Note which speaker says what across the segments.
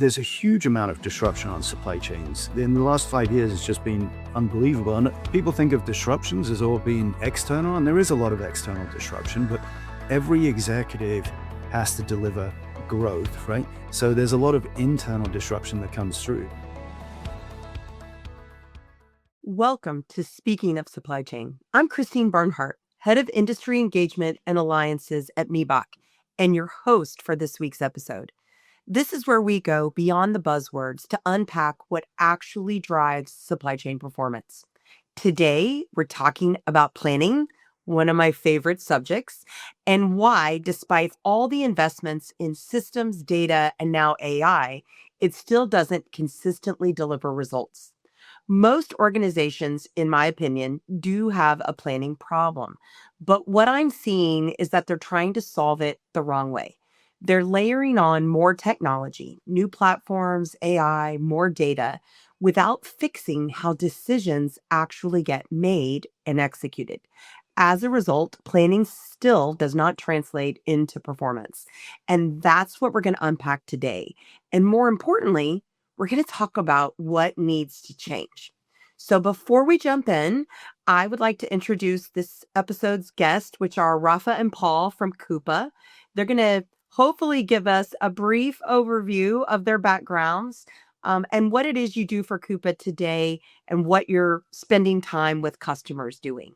Speaker 1: There's a huge amount of disruption on supply chains. In the last 5 years, it's just been unbelievable. And people think of disruptions as all being external, and there is a lot of external disruption, but every executive has to deliver growth, right? So there's a lot of internal disruption that comes through.
Speaker 2: Welcome to Speaking of Supply Chain. I'm Christine Barnhart, Head of Industry Engagement and Alliances at MEBOC, and your host for this week's episode. This is where we go beyond the buzzwords to unpack what actually drives supply chain performance. Today, we're talking about planning, one of my favorite subjects, and why, despite all the investments in systems, data, and now AI, it still doesn't consistently deliver results. Most organizations, in my opinion, do have a planning problem, but what I'm seeing is that they're trying to solve it the wrong way. They're layering on more technology, new platforms, AI, more data, without fixing how decisions actually get made and executed. As a result, planning still does not translate into performance. And that's what we're going to unpack today. And more importantly, we're going to talk about what needs to change. So before we jump in, I would like to introduce this episode's guests, which are Rafa and Paul from Coupa. They're going to hopefully give us a brief overview of their backgrounds and what it is you do for Coupa today and what you're spending time with customers doing.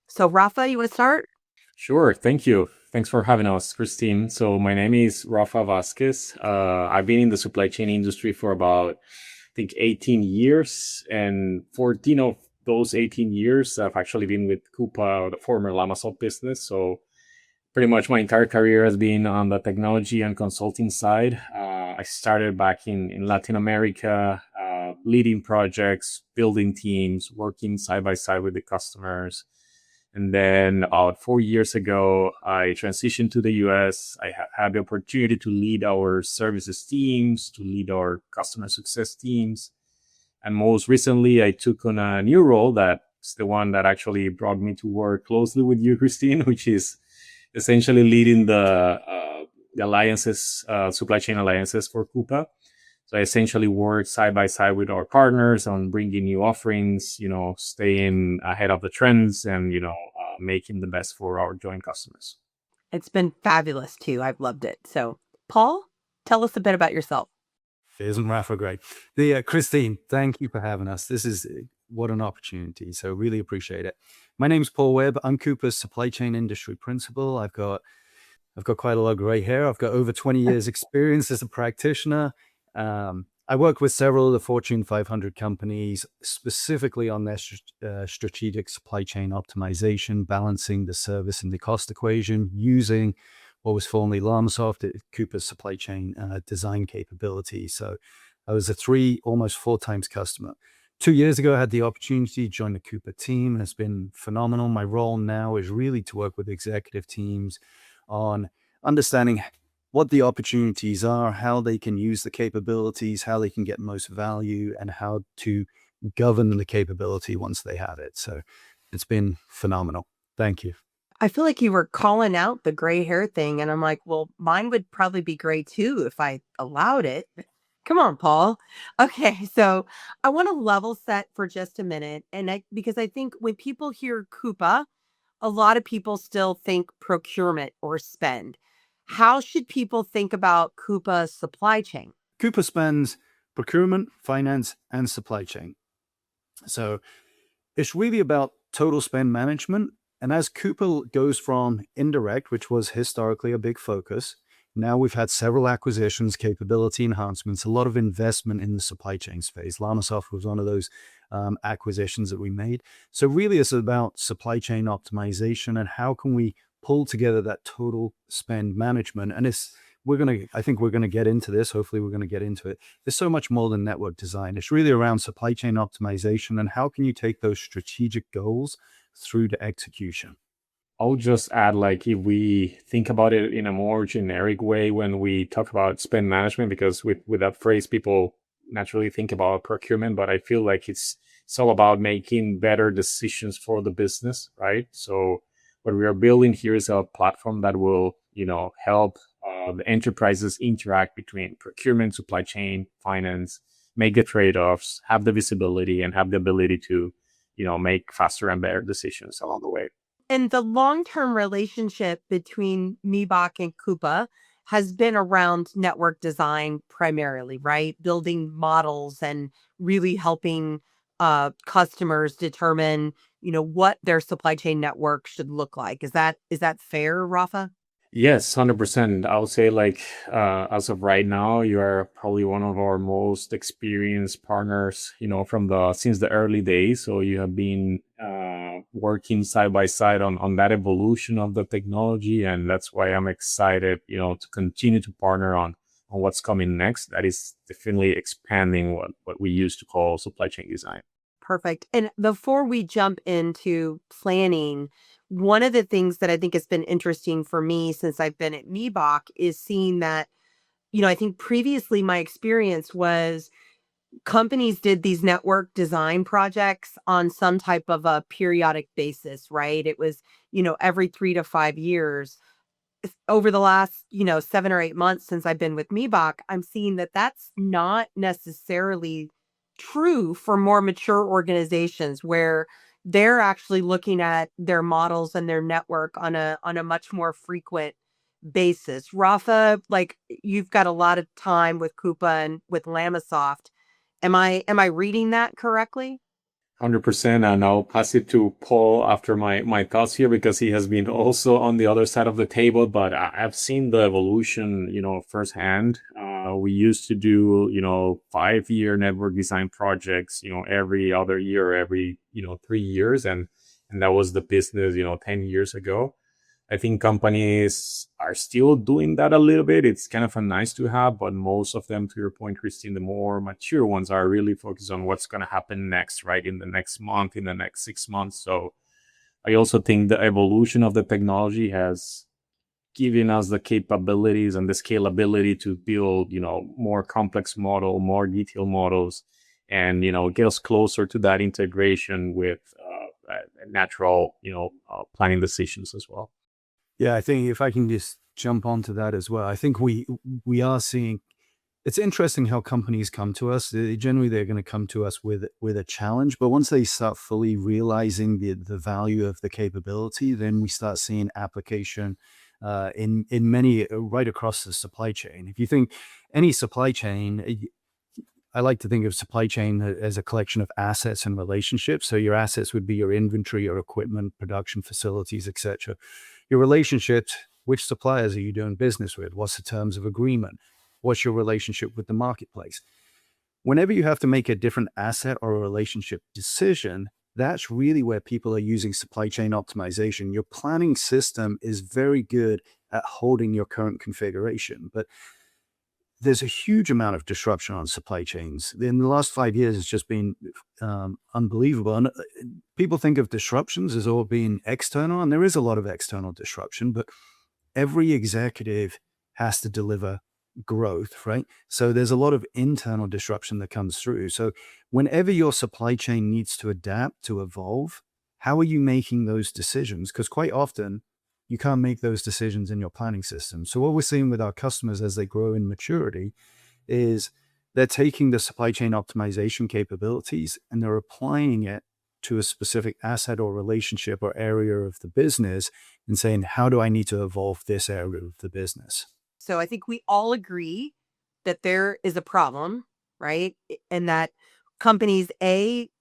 Speaker 2: So Rafa, you want to start?
Speaker 3: Sure. Thank you. Thanks for having us, Christine. So my name is Rafa Vasquez. I've been in the supply chain industry for about, I think, 18 years. And 14 of those 18 years, I've actually been with Coupa, the former Lamasoft business. So pretty much my entire career has been on the technology and consulting side. I started back in Latin America, leading projects, building teams, working side by side with the customers. And then about 4 years ago, I transitioned to the US. I had the opportunity to lead our services teams, to lead our customer success teams. And most recently, I took on a new role that's the one that actually brought me to work closely with you, Christine, which is essentially leading the alliances, supply chain alliances for Coupa. So I essentially work side by side with our partners on bringing new offerings, staying ahead of the trends and, making the best for our joint customers.
Speaker 2: It's been fabulous too. I've loved it. So Paul, tell us a bit about yourself.
Speaker 1: Isn't Rafa great? Christine, thank you for having us. This is what an opportunity. So really appreciate it. My name's Paul Webb. I'm Coupa's supply chain industry principal. I've got quite a lot of gray hair. I've got over 20 years experience as a practitioner. I work with several of the Fortune 500 companies, specifically on their strategic supply chain optimization, balancing the service and the cost equation, using what was formerly Lamasoft, Coupa's supply chain design capability. So I was a almost 4 times customer. 2 years ago, I had the opportunity to join the Coupa team, and it's been phenomenal. My role now is really to work with executive teams on understanding what the opportunities are, how they can use the capabilities, how they can get most value, and how to govern the capability once they have it. So it's been phenomenal. Thank you.
Speaker 2: I feel like you were calling out the gray hair thing, and I'm like, well, mine would probably be gray too if I allowed it. Come on, Paul. Okay, so I want to level set for just a minute, because I think when people hear Coupa, a lot of people still think procurement or spend. How should people think about Coupa's supply chain?
Speaker 1: Coupa spends procurement, finance, and supply chain. So it's really about total spend management. And as Coupa goes from indirect, which was historically a big focus, now we've had several acquisitions, capability enhancements, a lot of investment in the supply chain space. Lamasoft was one of those acquisitions that we made. So really it's about supply chain optimization and how can we pull together that total spend management. And I think we're going to get into this. Hopefully we're going to get into it. There's so much more than network design. It's really around supply chain optimization and how can you take those strategic goals through to execution.
Speaker 3: I'll just add, if we think about it in a more generic way when we talk about spend management, because with that phrase, people naturally think about procurement, but I feel like it's all about making better decisions for the business, right? So what we are building here is a platform that will, help the enterprises interact between procurement, supply chain, finance, make the trade-offs, have the visibility, and have the ability to, make faster and better decisions along the way.
Speaker 2: And the long-term relationship between Mibach and Coupa has been around network design primarily, right? Building models and really helping customers determine, what their supply chain network should look like. Is that fair, Rafa?
Speaker 3: Yes, 100%. I would say, like, as of right now, you are probably one of our most experienced partners, from since the early days. So you have been working side by side on that evolution of the technology. And that's why I'm excited, to continue to partner on what's coming next. That is definitely expanding what we used to call supply chain design.
Speaker 2: Perfect. And before we jump into planning, one of the things that I think has been interesting for me since I've been at Mibach is seeing that, I think previously my experience was companies did these network design projects on some type of a periodic basis, right? It was, every 3 to 5 years. Over the last, 7 or 8 months since I've been with Mibach, I'm seeing that that's not necessarily true for more mature organizations where they're actually looking at their models and their network on a much more frequent basis. Rafa, like you've got a lot of time with Coupa and with Lamasoft. Am I reading that correctly?
Speaker 3: 100%. And I'll pass it to Paul after my thoughts here because he has been also on the other side of the table. But I've seen the evolution, firsthand. We used to do, 5-year network design projects, every other year, every, 3 years. And that was the business, 10 years ago. I think companies are still doing that a little bit. It's kind of a nice to have, but most of them, to your point, Christine, the more mature ones are really focused on what's going to happen next, right? In the next month, in the next 6 months. So I also think the evolution of the technology has given us the capabilities and the scalability to build, more complex model, more detailed models, and, get us closer to that integration with natural, planning decisions as well.
Speaker 1: Yeah, I think if I can just jump onto that as well, I think we are seeing. It's interesting how companies come to us. Generally, they're going to come to us with a challenge, but once they start fully realizing the value of the capability, then we start seeing application in many right across the supply chain. If you think any supply chain, I like to think of supply chain as a collection of assets and relationships. So your assets would be your inventory, your equipment, production facilities, etc. Your relationships, which suppliers are you doing business with? What's the terms of agreement? What's your relationship with the marketplace? Whenever you have to make a different asset or a relationship decision, that's really where people are using supply chain optimization. Your planning system is very good at holding your current configuration, but there's a huge amount of disruption on supply chains. In the last 5 years, it's just been unbelievable. And people think of disruptions as all being external, and there is a lot of external disruption, but every executive has to deliver growth, right? So there's a lot of internal disruption that comes through. So whenever your supply chain needs to adapt, to evolve, how are you making those decisions? Because quite often, you can't make those decisions in your planning system. So what we're seeing with our customers as they grow in maturity is they're taking the supply chain optimization capabilities and they're applying it to a specific asset or relationship or area of the business and saying, how do I need to evolve this area of the business?
Speaker 2: So I think we all agree that there is a problem, right? And that companies,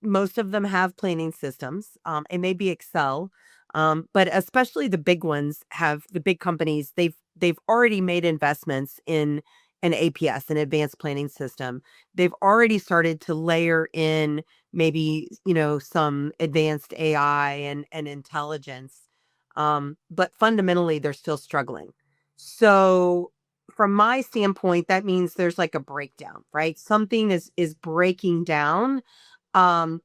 Speaker 2: most of them have planning systems. It may be Excel, but especially the big ones the big companies. They've already made investments in an APS, an advanced planning system. They've already started to layer in maybe some advanced AI and intelligence, but fundamentally they're still struggling. So from my standpoint, that means there's like a breakdown, right? Something is breaking down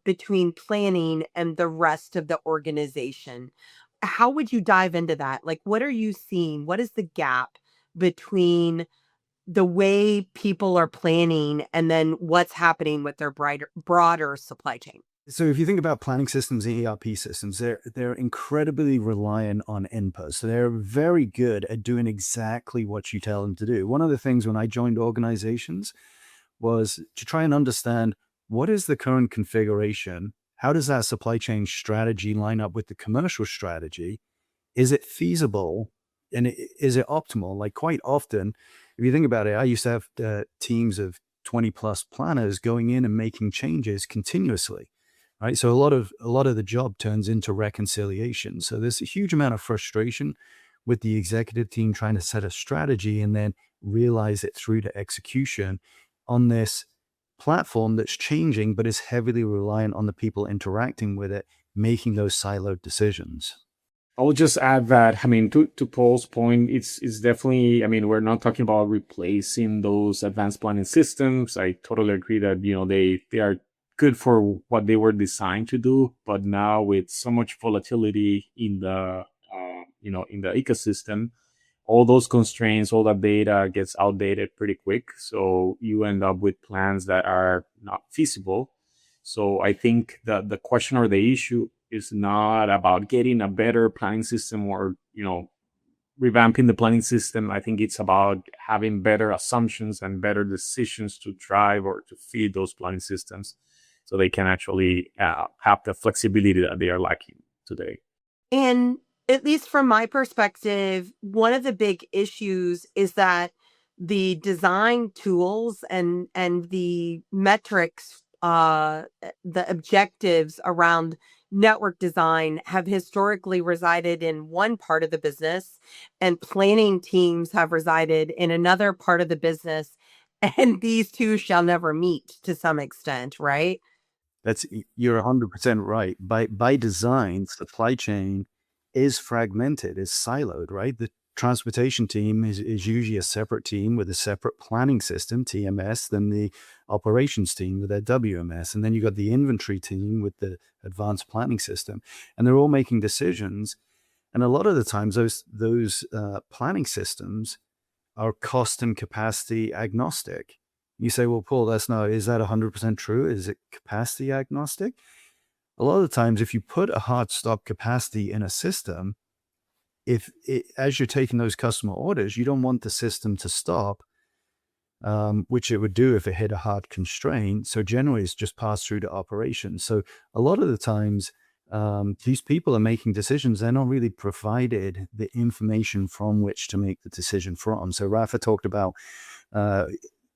Speaker 2: between planning and the rest of the organization. How would you dive into that? Like, what are you seeing? What is the gap between the way people are planning and then what's happening with their broader supply chain?
Speaker 1: So if you think about planning systems and ERP systems, they're incredibly reliant on input. So they're very good at doing exactly what you tell them to do. One of the things when I joined organizations was to try and understand what is the current configuration? How does that supply chain strategy line up with the commercial strategy? Is it feasible? And is it optimal? Like quite often, if you think about it, I used to have teams of 20 plus planners going in and making changes continuously. Right. So a lot of the job turns into reconciliation. So there's a huge amount of frustration with the executive team trying to set a strategy and then realize it through to execution on this platform that's changing, but is heavily reliant on the people interacting with it, making those siloed decisions.
Speaker 3: I will just add that, I mean, to Paul's point, it's definitely, I mean, we're not talking about replacing those advanced planning systems. I totally agree that, they are good for what they were designed to do, but now with so much volatility in the ecosystem, all those constraints, all that data gets outdated pretty quick. So you end up with plans that are not feasible. So I think that the question or the issue is not about getting a better planning system or, revamping the planning system. I think it's about having better assumptions and better decisions to drive or to feed those planning systems so they can actually have the flexibility that they are lacking today.
Speaker 2: And at least from my perspective, one of the big issues is that the design tools and the metrics, the objectives around network design have historically resided in one part of the business, and planning teams have resided in another part of the business. And these two shall never meet to some extent, right?
Speaker 1: You're 100% right. By design, supply chain is fragmented, is siloed, right? The transportation team is usually a separate team with a separate planning system, TMS, than the operations team with their WMS. And then you got the inventory team with the advanced planning system. And they're all making decisions. And a lot of the times those planning systems are cost and capacity agnostic. You say, well, Paul, is that 100% true? Is it capacity agnostic? A lot of the times, if you put a hard stop capacity in a system, as you're taking those customer orders, you don't want the system to stop, which it would do if it hit a hard constraint. So generally, it's just passed through to operations. So a lot of the times, these people are making decisions. They're not really provided the information from which to make the decision from. So Rafa talked about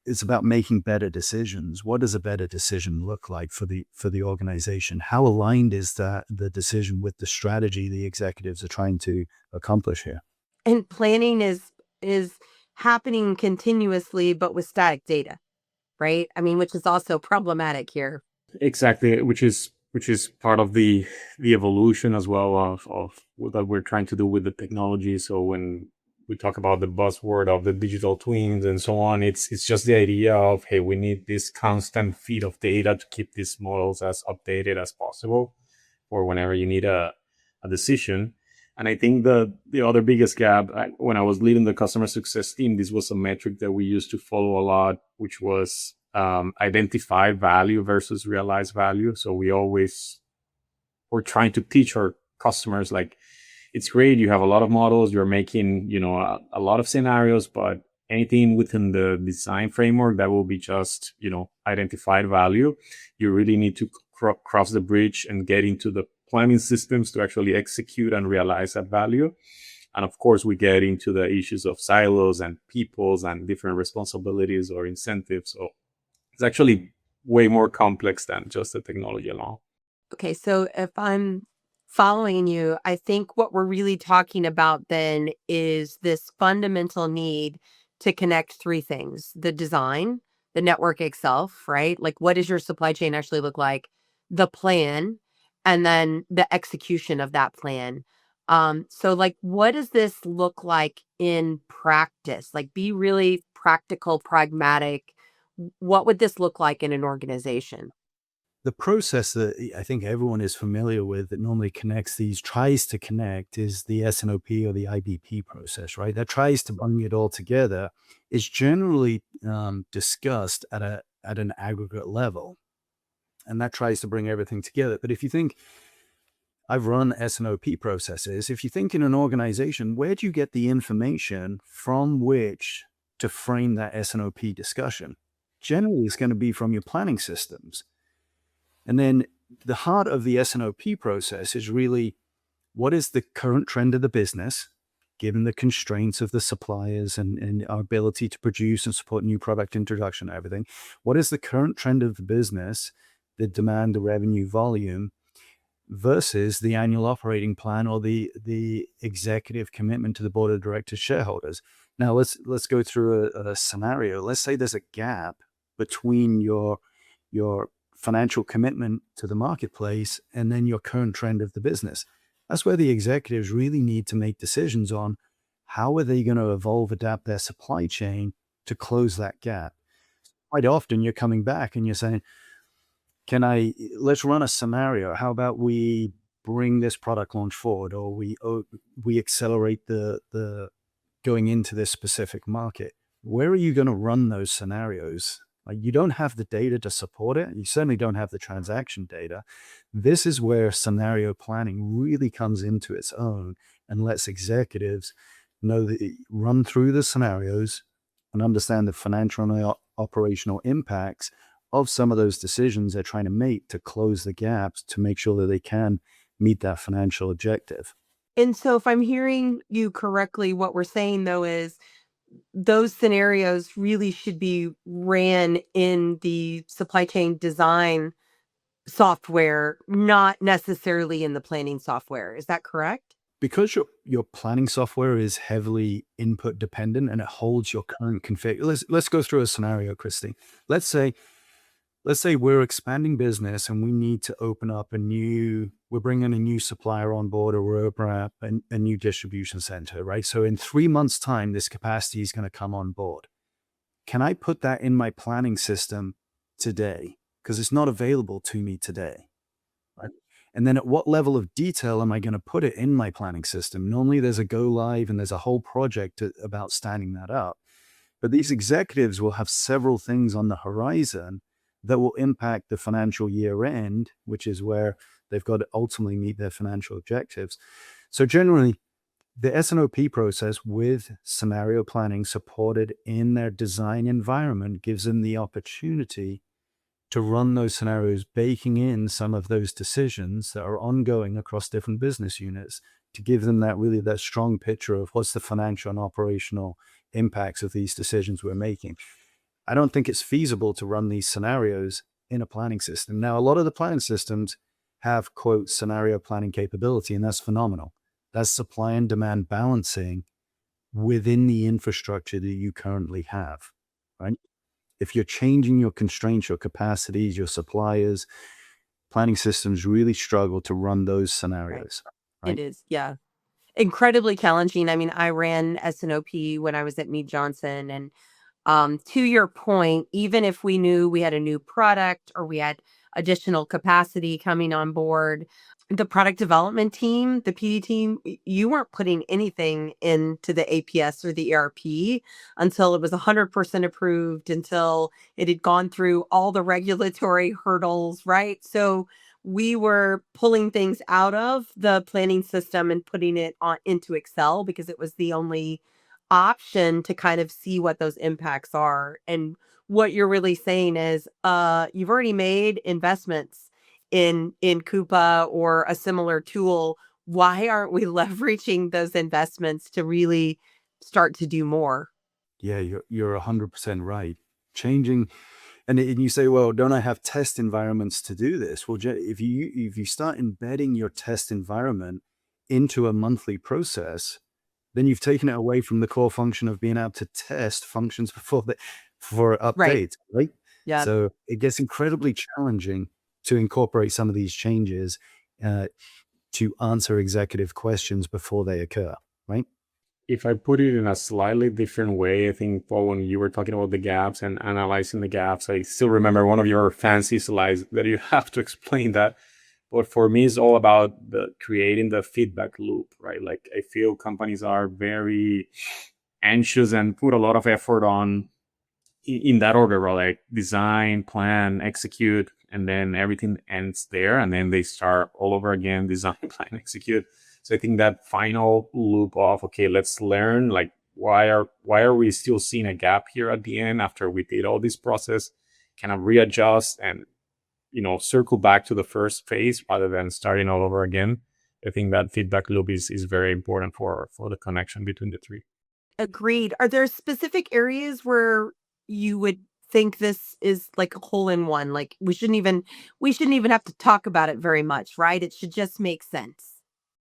Speaker 1: it's about making better decisions. What does a better decision look like for the organization? How aligned is the decision with the strategy the executives are trying to accomplish here?
Speaker 2: And planning is happening continuously, but with static data, right? I mean, which is also problematic here.
Speaker 3: Exactly, which is part of the evolution as well of what that we're trying to do with the technology. So when we talk about the buzzword of the digital twins and so on, it's just the idea of, hey, we need this constant feed of data to keep these models as updated as possible for whenever you need a decision. And I think the other biggest gap, when I was leading the customer success team, this was a metric that we used to follow a lot, which was identified value versus realized value. So we're trying to teach our customers, like, it's great, you have a lot of models, you're making, a lot of scenarios, but anything within the design framework that will be just, identified value, you really need to cross the bridge and get into the planning systems to actually execute and realize that value. And of course, we get into the issues of silos and peoples and different responsibilities or incentives. So it's actually way more complex than just the technology alone.
Speaker 2: Okay, so if I'm following you, I think what we're really talking about then is this fundamental need to connect three things: the design, the network itself, right? Like, what does your supply chain actually look like? The plan, and then the execution of that plan. So like, what does this look like in practice? Like, be really practical, pragmatic. What would this look like in an organization?
Speaker 1: The process that I think everyone is familiar with that normally tries to connect, is the SNOP or the IBP process, right? That tries to bring it all together. Is generally discussed at an aggregate level. And that tries to bring everything together. But if you think, I've run S&OP processes. If you think in an organization, where do you get the information from which to frame that S&OP discussion? Generally, it's going to be from your planning systems. And then the heart of the S&OP process is really, what is the current trend of the business, given the constraints of the suppliers and our ability to produce and support new product introduction and everything? What is the current trend of the business, the demand, the revenue volume, versus the annual operating plan or the executive commitment to the board of directors shareholders? Now let's go through a scenario. Let's say there's a gap between your financial commitment to the marketplace and then your current trend of the business. That's where the executives really need to make decisions on how are they going to evolve, adapt their supply chain to close that gap. Quite often you're coming back and you're saying, let's run a scenario. How about we bring this product launch forward, or we accelerate the going into this specific market? Where are you going to run those scenarios? Like, you don't have the data to support it. You certainly don't have the transaction data. This is where scenario planning really comes into its own and lets executives know that run through the scenarios and understand the financial and operational impacts of some of those decisions they're trying to make to close the gaps to make sure that they can meet that financial objective.
Speaker 2: And so if I'm hearing you correctly, what we're saying though is those scenarios really should be ran in the supply chain design software, not necessarily in the planning software. Is that correct?
Speaker 1: Because your planning software is heavily input dependent and it holds your current config. Let's go through a scenario, Christy. Let's say we're expanding business and we need to open up we're bringing a new supplier on board, or we're opening up a new distribution center, right? So in 3 months' time, this capacity is going to come on board. Can I put that in my planning system today? Because it's not available to me today, right? And then at what level of detail am I going to put it in my planning system? Normally there's a go live and there's a whole project about standing that up. But these executives will have several things on the horizon that will impact the financial year end, which is where they've got to ultimately meet their financial objectives. So generally, the S&OP process with scenario planning supported in their design environment gives them the opportunity to run those scenarios, baking in some of those decisions that are ongoing across different business units to give them that strong picture of what's the financial and operational impacts of these decisions we're making. I don't think it's feasible to run these scenarios in a planning system. Now, a lot of the planning systems have, quote, scenario planning capability, and that's phenomenal. That's supply and demand balancing within the infrastructure that you currently have, right? If you're changing your constraints, your capacities, your suppliers, planning systems really struggle to run those scenarios. Right?
Speaker 2: It is, yeah. Incredibly challenging. I mean, I ran S&OP when I was at Mead Johnson, and to your point, even if we knew we had a new product or we had additional capacity coming on board, the product development team, the PD team, you weren't putting anything into the APS or the ERP until it was 100% approved, until it had gone through all the regulatory hurdles, right? So we were pulling things out of the planning system and putting it into Excel because it was the only option to kind of see what those impacts are. And what you're really saying is you've already made investments in Coupa or a similar tool. Why aren't we leveraging those investments to really start to do more?
Speaker 1: Yeah, you're 100% right. Changing, and you say, well, don't I have test environments to do this? Well, if you start embedding your test environment into a monthly process, then you've taken it away from the core function of being able to test functions for updates, right?
Speaker 2: Yeah.
Speaker 1: So it gets incredibly challenging to incorporate some of these changes to answer executive questions before they occur, right?
Speaker 3: If I put it in a slightly different way, I think, Paul, when you were talking about the gaps and analyzing the gaps, I still remember one of your fancy slides that you have to explain that. But for me, it's all about creating the feedback loop, right? Like, I feel companies are very anxious and put a lot of effort on in that order, right? Like design, plan, execute, and then everything ends there, and then they start all over again, design, plan, execute. So I think that final loop of, okay, let's learn, like, why are we still seeing a gap here at the end after we did all this process, kind of readjust and circle back to the first phase rather than starting all over again. I think that feedback loop is very important for the connection between the three.
Speaker 2: Agreed. Are there specific areas where you would think this is like a hole in one? Like we shouldn't even have to talk about it very much, right? It should just make sense.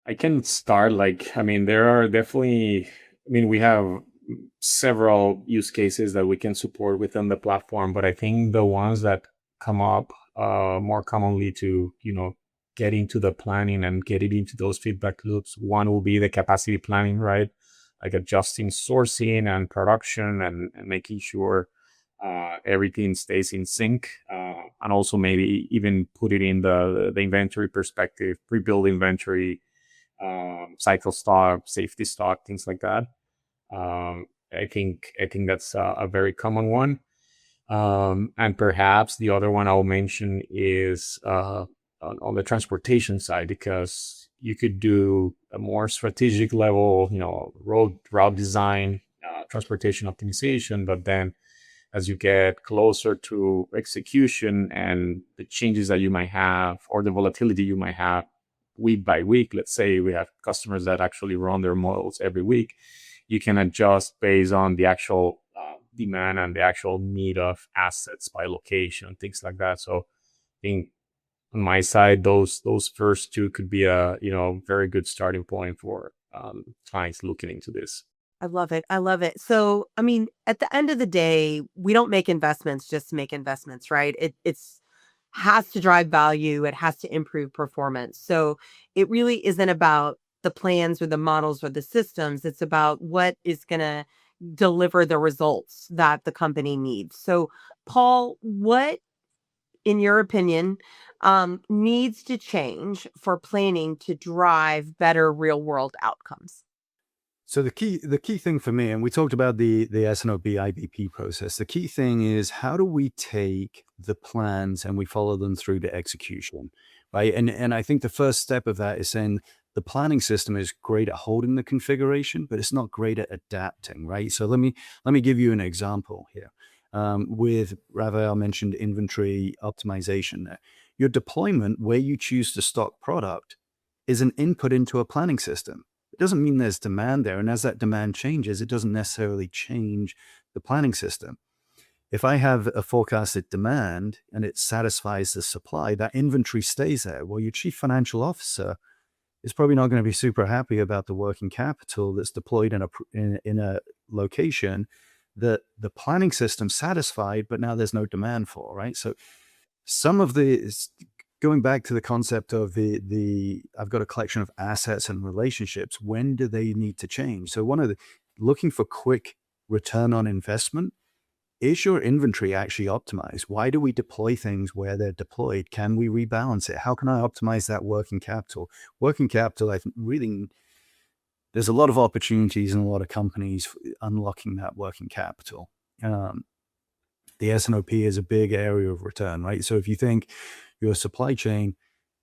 Speaker 3: I can start, there are definitely, we have several use cases that we can support within the platform, but I think the ones that come up more commonly to, get into the planning and getting into those feedback loops. One will be the capacity planning, right? Like adjusting sourcing and production and making sure everything stays in sync. And also maybe even put it in the inventory perspective, pre-build inventory, cycle stock, safety stock, things like that. I think that's a very common one. And perhaps the other one I'll mention is on the transportation side, because you could do a more strategic level, route design, transportation optimization, but then as you get closer to execution and the changes that you might have or the volatility you might have week by week, let's say we have customers that actually run their models every week, you can adjust based on the actual demand and the actual need of assets by location, things like that. So I think on my side, those first two could be a very good starting point for clients looking into this.
Speaker 2: I love it. I love it. So, I mean, at the end of the day, we don't make investments just to make investments, right? It's has to drive value. It has to improve performance. So it really isn't about the plans or the models or the systems. It's about what is going to deliver the results that the company needs. So, Paul, what, in your opinion, needs to change for planning to drive better real world outcomes?
Speaker 1: So the key thing for me, and we talked about the S&OP IBP process. The key thing is, how do we take the plans and we follow them through to execution, right? And I think the first step of that is saying the planning system is great at holding the configuration, but it's not great at adapting, right? So let me give you an example here. With Rafael mentioned inventory optimization there. Your deployment, where you choose to stock product, is an input into a planning system. It doesn't mean there's demand there. And as that demand changes, it doesn't necessarily change the planning system. If I have a forecasted demand and it satisfies the supply, that inventory stays there. Well, your chief financial officer is probably not going to be super happy about the working capital that's deployed in a location that the planning system satisfied, but now there's no demand for, right? So some of going back to the concept of the I've got a collection of assets and relationships. When do they need to change? So looking for quick return on investment. Is your inventory actually optimized? Why do we deploy things where they're deployed? Can we rebalance it? How can I optimize that working capital? Working capital, I think really there's a lot of opportunities in a lot of companies unlocking that working capital. The S&OP is a big area of return, right? So if you think your supply chain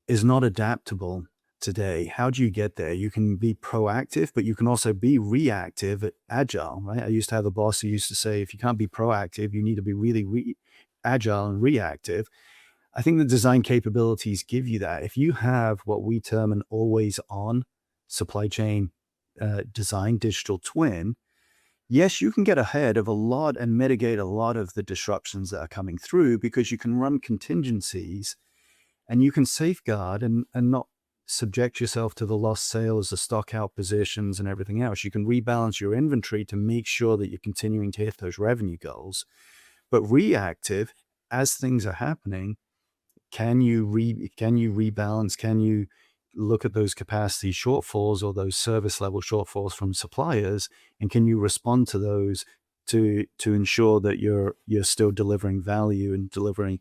Speaker 1: is not adaptable today, how do you get there? You can be proactive, but you can also be reactive, agile, right? I used to have a boss who used to say, if you can't be proactive, you need to be really agile and reactive. I think the design capabilities give you that. If you have what we term an always on supply chain design digital twin, yes, you can get ahead of a lot and mitigate a lot of the disruptions that are coming through, because you can run contingencies and you can safeguard and not subject yourself to the lost sales, the stock out positions and everything else. You can rebalance your inventory to make sure that you're continuing to hit those revenue goals. But reactive, as things are happening, can you rebalance? Can you look at those capacity shortfalls or those service level shortfalls from suppliers, and can you respond to those to ensure that you're still delivering value and delivering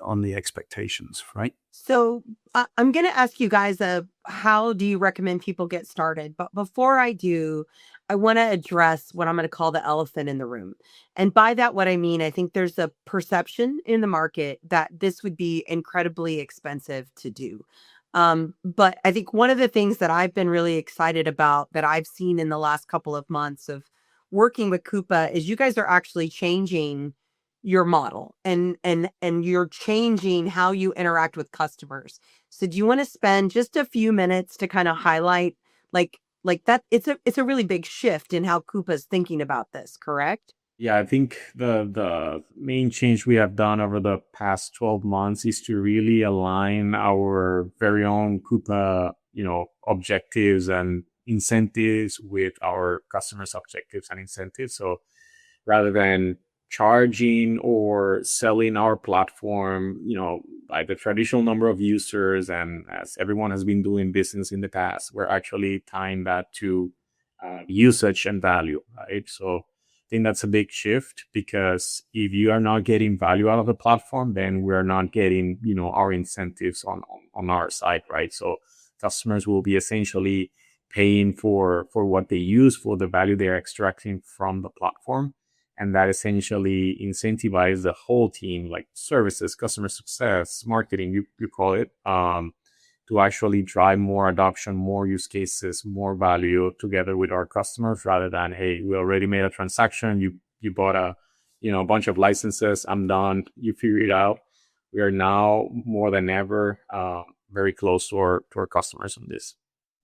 Speaker 1: on the expectations, right?
Speaker 2: So I'm going to ask you guys, how do you recommend people get started? But before I do, I want to address what I'm going to call the elephant in the room. And by that, what I mean, I think there's a perception in the market that this would be incredibly expensive to do. But I think one of the things that I've been really excited about that I've seen in the last couple of months of working with Coupa is you guys are actually changing your model and you're changing how you interact with customers. So do you want to spend just a few minutes to kind of highlight like that it's a really big shift in how Coupa's thinking about this, correct?
Speaker 3: Yeah, I think the main change we have done over the past 12 months is to really align our very own Coupa, objectives and incentives with our customers' objectives and incentives. So rather than charging or selling our platform, by the traditional number of users, and as everyone has been doing business in the past, we're actually tying that to usage and value, right? So I think that's a big shift because if you are not getting value out of the platform, then we're not getting, our incentives on our side, right? So customers will be essentially paying for what they use, for the value they're extracting from the platform, and that essentially incentivizes the whole team, like services, customer success, marketing, you call it, to actually drive more adoption, more use cases, more value together with our customers, rather than, hey, we already made a transaction, you bought a bunch of licenses, I'm done, you figure it out. We are now more than ever very close to our customers on this.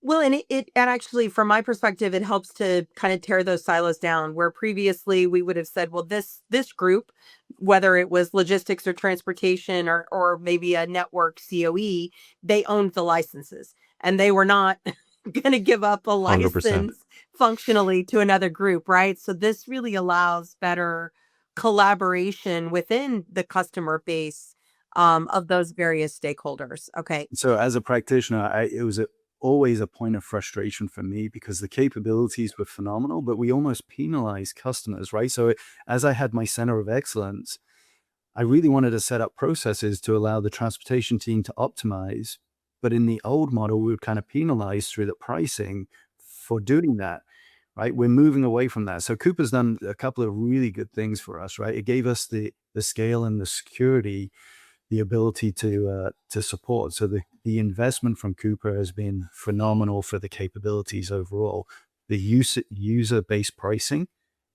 Speaker 2: Well, and actually, from my perspective, it helps to kind of tear those silos down. Where previously we would have said, well, this group, whether it was logistics or transportation or maybe a network COE, they owned the licenses, and they were not going to give up a
Speaker 3: 100%.
Speaker 2: license functionally to another group, right? So this really allows better collaboration within the customer base of those various stakeholders. Okay.
Speaker 1: So as a practitioner, it was always a point of frustration for me because the capabilities were phenomenal, but we almost penalized customers, right? So as I had my center of excellence, I really wanted to set up processes to allow the transportation team to optimize. But in the old model, we would kind of penalize through the pricing for doing that, right? We're moving away from that. So Coupa's done a couple of really good things for us, right? It gave us the scale and the security, the ability to support. So the investment from Coupa has been phenomenal for the capabilities overall. The user-based pricing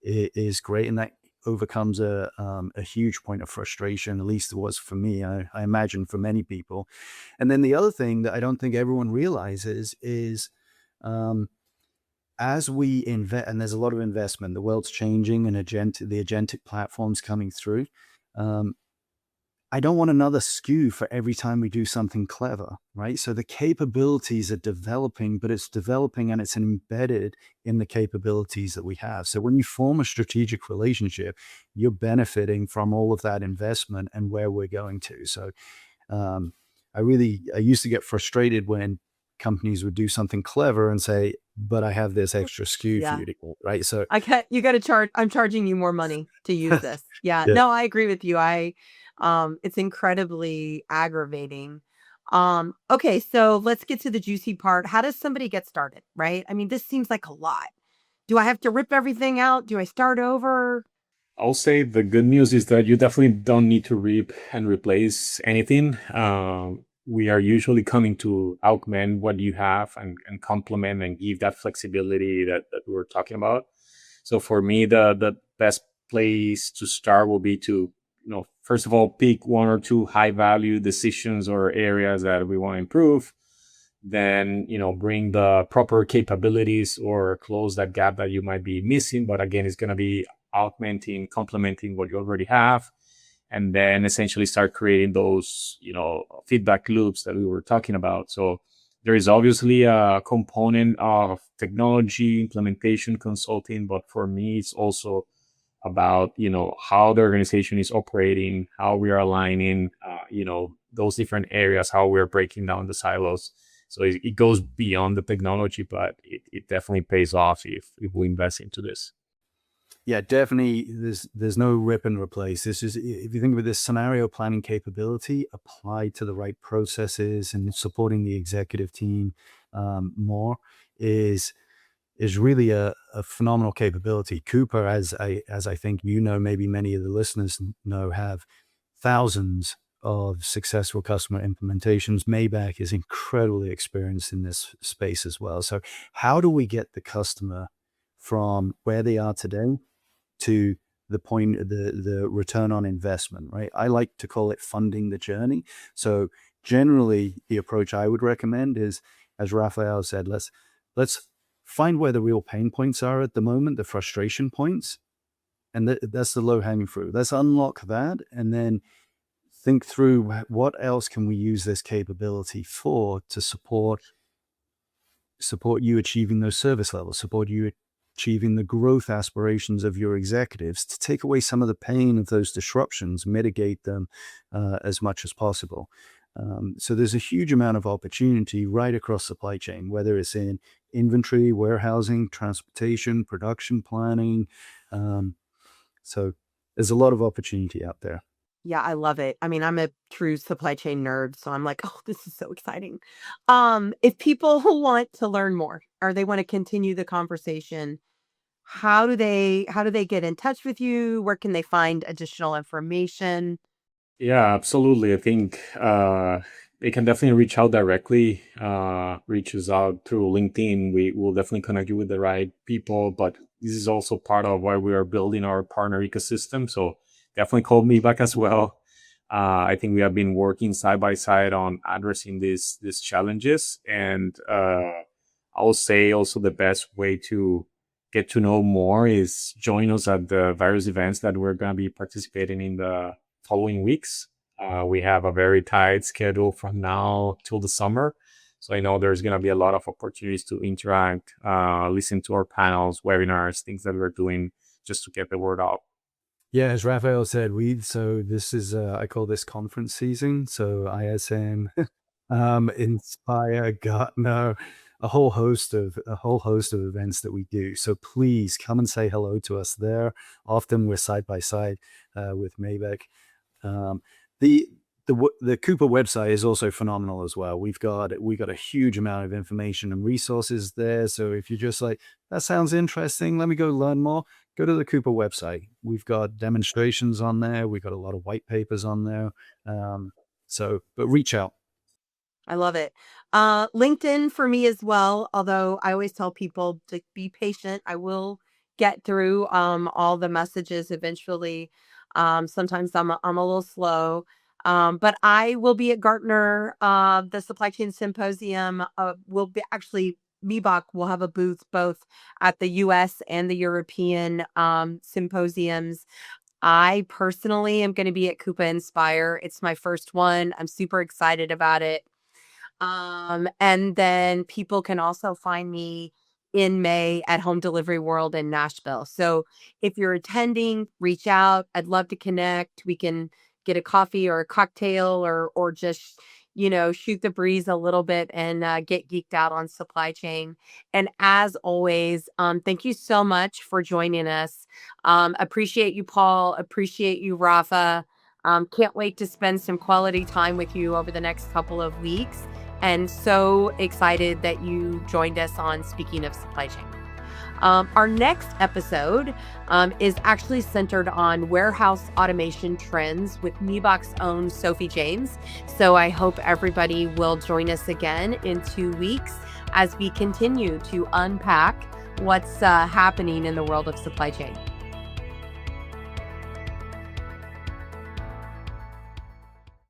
Speaker 1: is great, and that overcomes a huge point of frustration. At least it was for me. I imagine for many people. And then the other thing that I don't think everyone realizes is as we invest, and there's a lot of investment. The world's changing, and the agentic platforms coming through. I don't want another SKU for every time we do something clever, right? So the capabilities are developing, but it's developing and it's embedded in the capabilities that we have. So when you form a strategic relationship, you're benefiting from all of that investment and where we're going to. So I used to get frustrated when companies would do something clever and say, but I have this extra SKU for
Speaker 2: Yeah.
Speaker 1: you to get, right? So
Speaker 2: You got to charge. I'm charging you more money to use this. Yeah.
Speaker 1: yeah.
Speaker 2: No, I agree with you. It's incredibly aggravating. Okay. So let's get to the juicy part. How does somebody get started? Right. I mean, this seems like a lot. Do I have to rip everything out? Do I start over?
Speaker 3: I'll say the good news is that you definitely don't need to rip and replace anything. We are usually coming to augment what you have and complement and give that flexibility that we were talking about. So for me, the best place to start will be to, first of all, pick one or two high value decisions or areas that we want to improve. Then, bring the proper capabilities or close that gap that you might be missing. But again, it's going to be augmenting, complementing what you already have, and then essentially start creating those, feedback loops that we were talking about. So there is obviously a component of technology, implementation, consulting, but for me, it's also about, how the organization is operating, how we are aligning, those different areas, how we're breaking down the silos. So it goes beyond the technology, but it definitely pays off if we invest into this.
Speaker 1: Yeah, definitely. There's no rip and replace. This is, if you think of this scenario planning capability applied to the right processes and supporting the executive team more, is is really a phenomenal capability. Cooper, as I think you know, maybe many of the listeners know, have thousands of successful customer implementations. Maybach is incredibly experienced in this space as well. So how do we get the customer from where they are today to the point, the return on investment, right? I like to call it funding the journey. So generally, the approach I would recommend is, as Rafael said, let's find where the real pain points are at the moment, the frustration points, and that's the low-hanging fruit. Let's unlock that, and then think through what else can we use this capability for to support you achieving those service levels, support you achieving the growth aspirations of your executives, to take away some of the pain of those disruptions, mitigate them as much as possible. So there's a huge amount of opportunity right across supply chain, whether it's in inventory, warehousing, transportation, production planning. So there's a lot of opportunity out there.
Speaker 2: Yeah, I love it. I mean, I'm a true supply chain nerd, so I'm like, oh, this is so exciting. If people want to learn more or they want to continue the conversation, how do they get in touch with you? Where can they find additional information?
Speaker 3: Yeah, absolutely. I think they can definitely reach out directly, reach us out through LinkedIn. We will definitely connect you with the right people, but this is also part of why we are building our partner ecosystem. So definitely call me back as well. I think we have been working side by side on addressing these challenges. And I will say also the best way to get to know more is join us at the various events that we're going to be participating in the following weeks. We have a very tight schedule from now till the summer. So I know there's going to be a lot of opportunities to interact, listen to our panels, webinars, things that we're doing just to get the word out.
Speaker 1: Yeah, as Rafael said, so this is I call this conference season. So ISM, Inspire, Gartner, a whole host of events that we do. So please come and say hello to us there. Often we're side by side with Maybach. The Cooper website is also phenomenal as well. We've got a huge amount of information and resources there. So if you're just like, that sounds interesting, let me go learn more, go to the Cooper website. We've got demonstrations on there. We've got a lot of white papers on there. But reach out.
Speaker 2: I love it. LinkedIn for me as well, although I always tell people to be patient. I will get through all the messages eventually. Sometimes I'm a little slow. But I will be at Gartner, the Supply Chain Symposium. Will be actually Meebach will have a booth both at the US and the European symposiums. I personally am going to be at Coupa Inspire. It's my first one. I'm super excited about it. And then people can also find me in May at Home Delivery World in Nashville. So if you're attending, reach out. I'd love to connect. We can get a coffee or a cocktail or just, shoot the breeze a little bit and get geeked out on supply chain. And as always, thank you so much for joining us. Appreciate you, Paul. Appreciate you, Rafa. Can't wait to spend some quality time with you over the next couple of weeks. And so excited that you joined us on Speaking of Supply Chain. Our next episode is actually centered on warehouse automation trends with Meebach's own Sophie James. So I hope everybody will join us again in 2 weeks as we continue to unpack what's happening in the world of supply chain.